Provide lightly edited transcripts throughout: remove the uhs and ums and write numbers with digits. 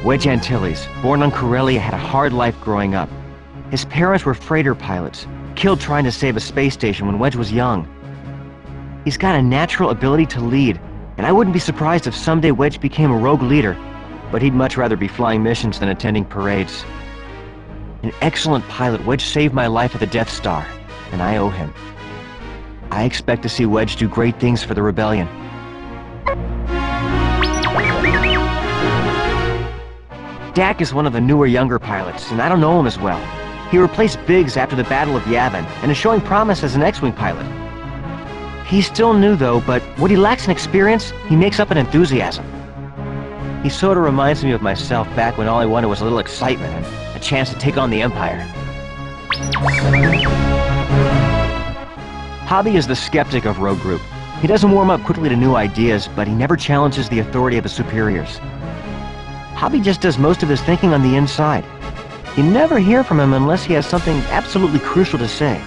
Wedge Antilles, born on Corellia, had a hard life growing up. His parents were freighter pilots, killed trying to save a space station when Wedge was young. He's got a natural ability to lead, and I wouldn't be surprised if someday Wedge became a rogue leader, but he'd much rather be flying missions than attending parades. An excellent pilot, Wedge saved my life at the Death Star, and I owe him. I expect to see Wedge do great things for the Rebellion. Dak is one of the newer, younger pilots, and I don't know him as well. He replaced Biggs after the Battle of Yavin, and is showing promise as an X-Wing pilot. He's still new though, but what he lacks in experience, he makes up in enthusiasm. He sort of reminds me of myself back when all I wanted was a little excitement and a chance to take on the Empire. Hobby is the skeptic of Rogue Group. He doesn't warm up quickly to new ideas, but he never challenges the authority of his superiors. Hobby just does most of his thinking on the inside. You never hear from him unless he has something absolutely crucial to say.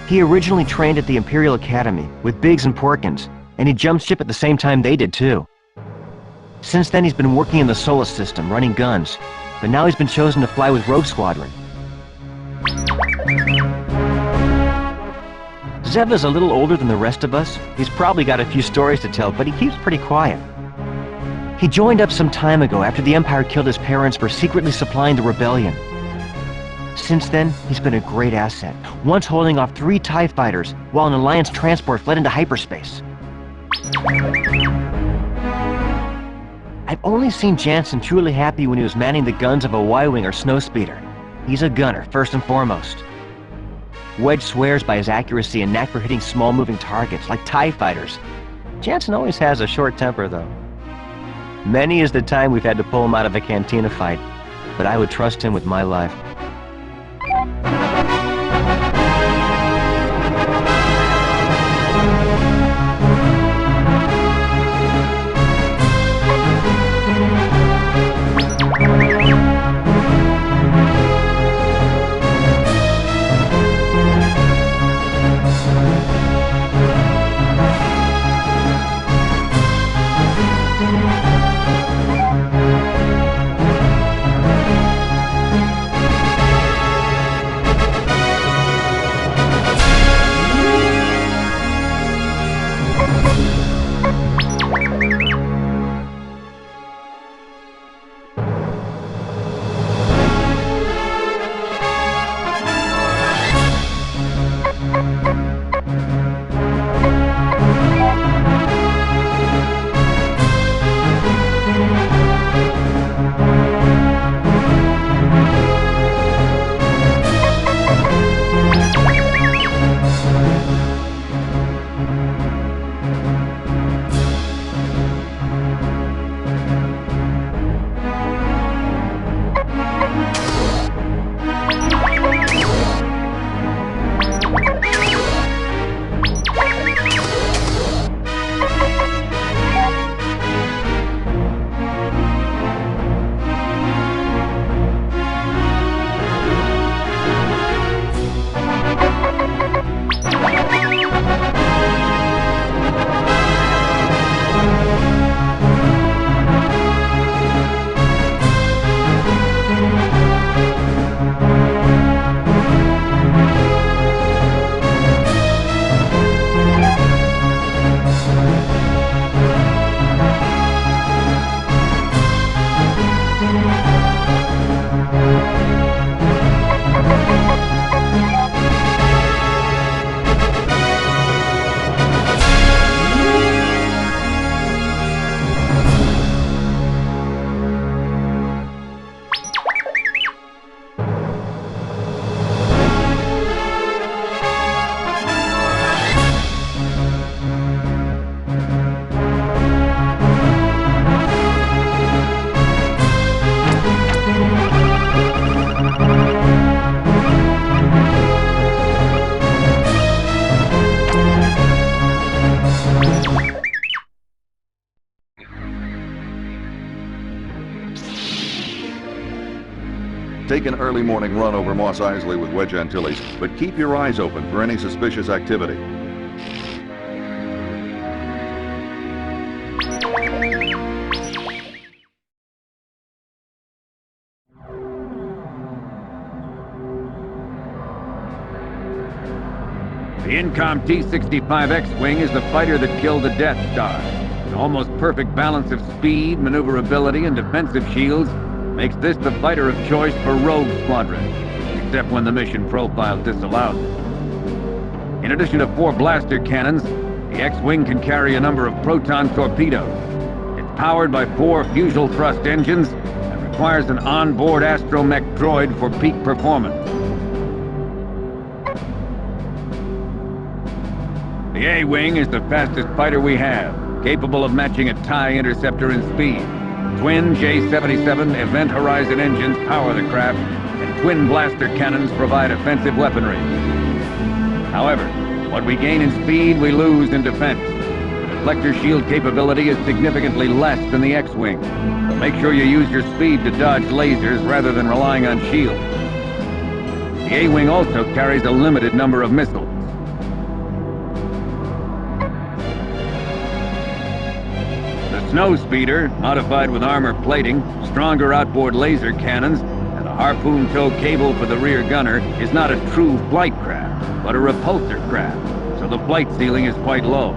He originally trained at the Imperial Academy with Biggs and Porkins, and he jumped ship at the same time they did too. Since then he's been working in the Solar System, running guns, but now he's been chosen to fly with Rogue Squadron. Zev is a little older than the rest of us. He's probably got a few stories to tell, but he keeps pretty quiet. He joined up some time ago after the Empire killed his parents for secretly supplying the Rebellion. Since then, he's been a great asset, once holding off 3 TIE fighters while an Alliance transport fled into hyperspace. I've only seen Jansen truly happy when he was manning the guns of a Y-Wing or Snowspeeder. He's a gunner, first and foremost. Wedge swears by his accuracy and knack for hitting small-moving targets, like TIE fighters. Jansen always has a short temper, though. Many is the time we've had to pull him out of a cantina fight, but I would trust him with my life. Take an early morning run over Mos Eisley with Wedge Antilles, but keep your eyes open for any suspicious activity. The Incom T-65 X-Wing is the fighter that killed the Death Star. An almost perfect balance of speed, maneuverability, and defensive shields makes this the fighter of choice for Rogue Squadron, except when the mission profile disallows it. In addition to 4 blaster cannons, the X-Wing can carry a number of proton torpedoes. It's powered by 4 fusible thrust engines and requires an onboard astromech droid for peak performance. The A-Wing is the fastest fighter we have, capable of matching a TIE interceptor in speed. Twin J-77 Event Horizon engines power the craft, and twin blaster cannons provide offensive weaponry. However, what we gain in speed, we lose in defense. The deflector shield capability is significantly less than the X-Wing, but make sure you use your speed to dodge lasers rather than relying on shields. The A-Wing also carries a limited number of missiles. Snowspeeder, modified with armor plating, stronger outboard laser cannons, and a harpoon tow cable for the rear gunner, is not a true flight craft, but a repulsor craft, so the flight ceiling is quite low.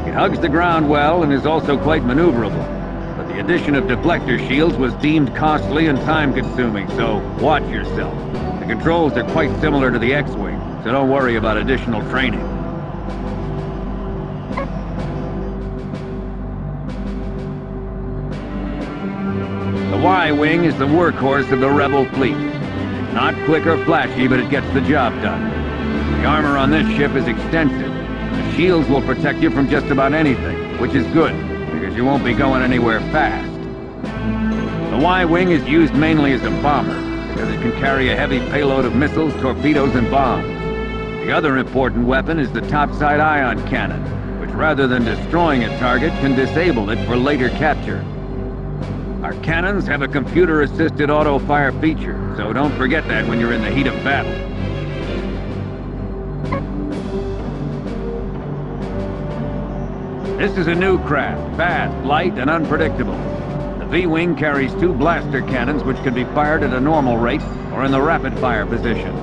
It hugs the ground well and is also quite maneuverable, but the addition of deflector shields was deemed costly and time-consuming, so watch yourself. The controls are quite similar to the X-Wing, so don't worry about additional training. The Y-Wing is the workhorse of the Rebel fleet. It's not quick or flashy, but it gets the job done. The armor on this ship is extensive. The shields will protect you from just about anything, which is good, because you won't be going anywhere fast. The Y-Wing is used mainly as a bomber, because it can carry a heavy payload of missiles, torpedoes, and bombs. The other important weapon is the topside ion cannon, which rather than destroying a target, can disable it for later capture. Our cannons have a computer-assisted auto-fire feature, so don't forget that when you're in the heat of battle. This is a new craft, fast, light, and unpredictable. The V-Wing carries 2 blaster cannons which can be fired at a normal rate or in the rapid-fire position.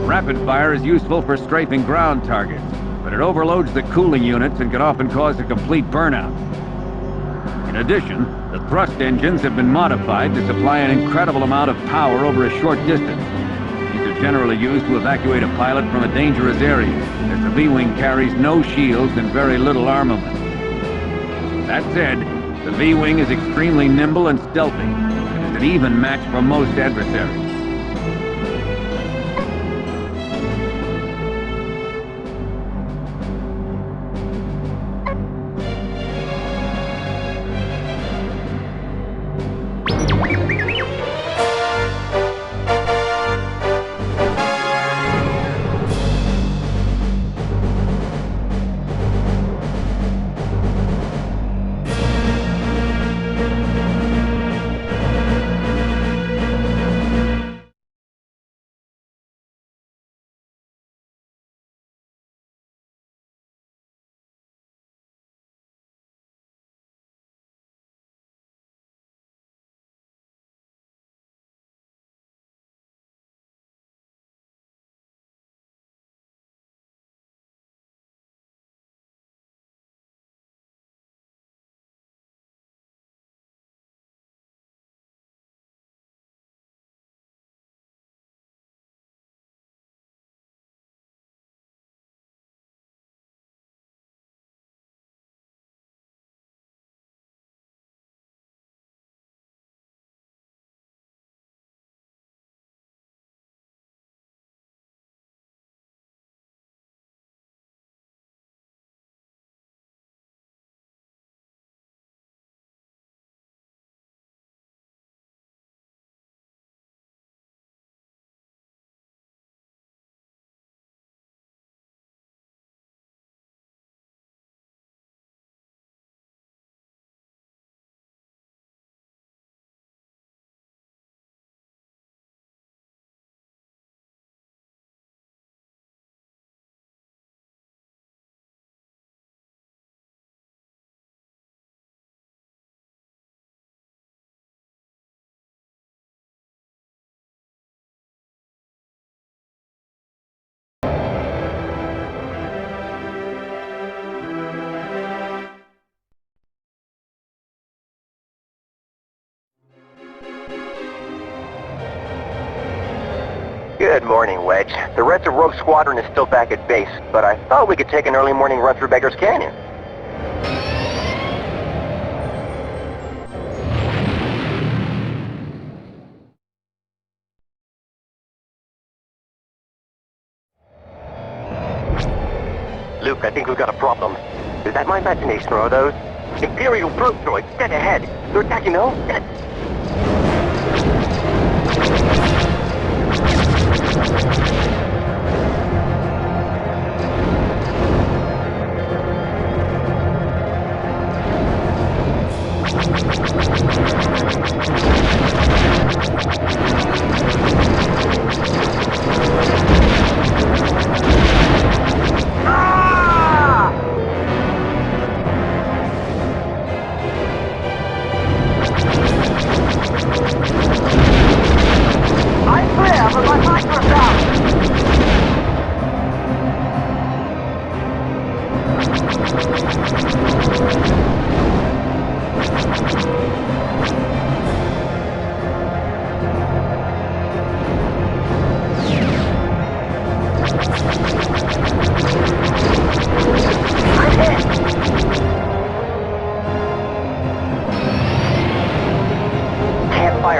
Rapid fire is useful for strafing ground targets, but it overloads the cooling units and can often cause a complete burnout. In addition, the thrust engines have been modified to supply an incredible amount of power over a short distance. These are generally used to evacuate a pilot from a dangerous area, as the V-Wing carries no shields and very little armament. That said, the V-Wing is extremely nimble and stealthy, and is an even match for most adversaries. Good morning, Wedge. The rest of Rogue Squadron is still back at base, but I thought we could take an early morning run through Beggar's Canyon. Luke, I think we've got a problem. Is that my imagination, or are those Imperial probe droids dead ahead? They're attacking the homestead.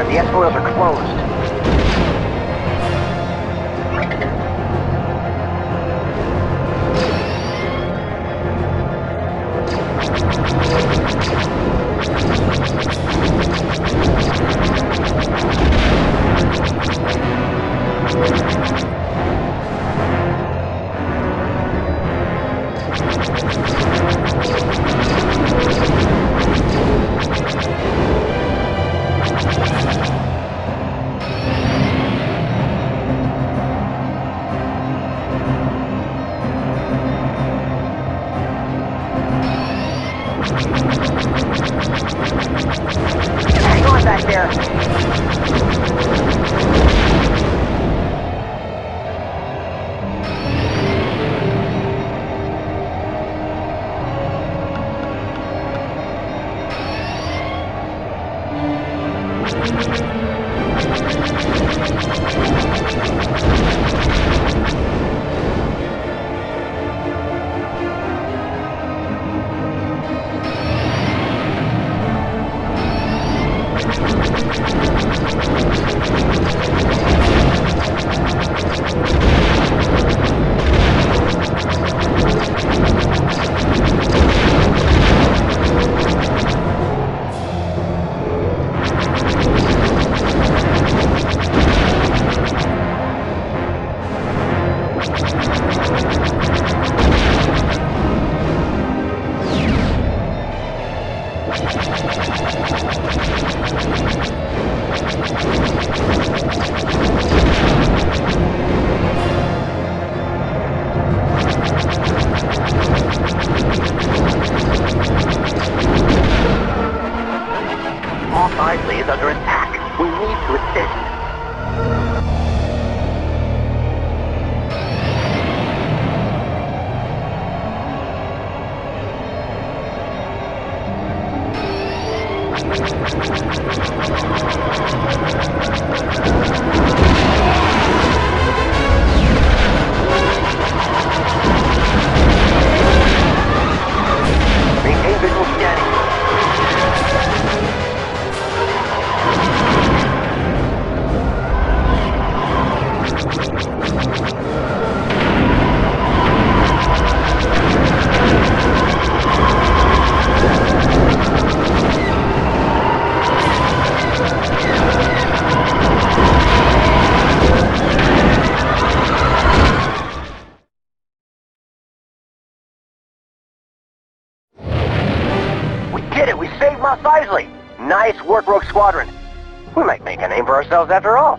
The S-foils are closed. Hang on back there. Mos Eisley is under attack. We need to assist. Maintain visual scanning. We did it! We saved Mos Eisley! Nice work, Rogue Squadron. We might make a name for ourselves after all.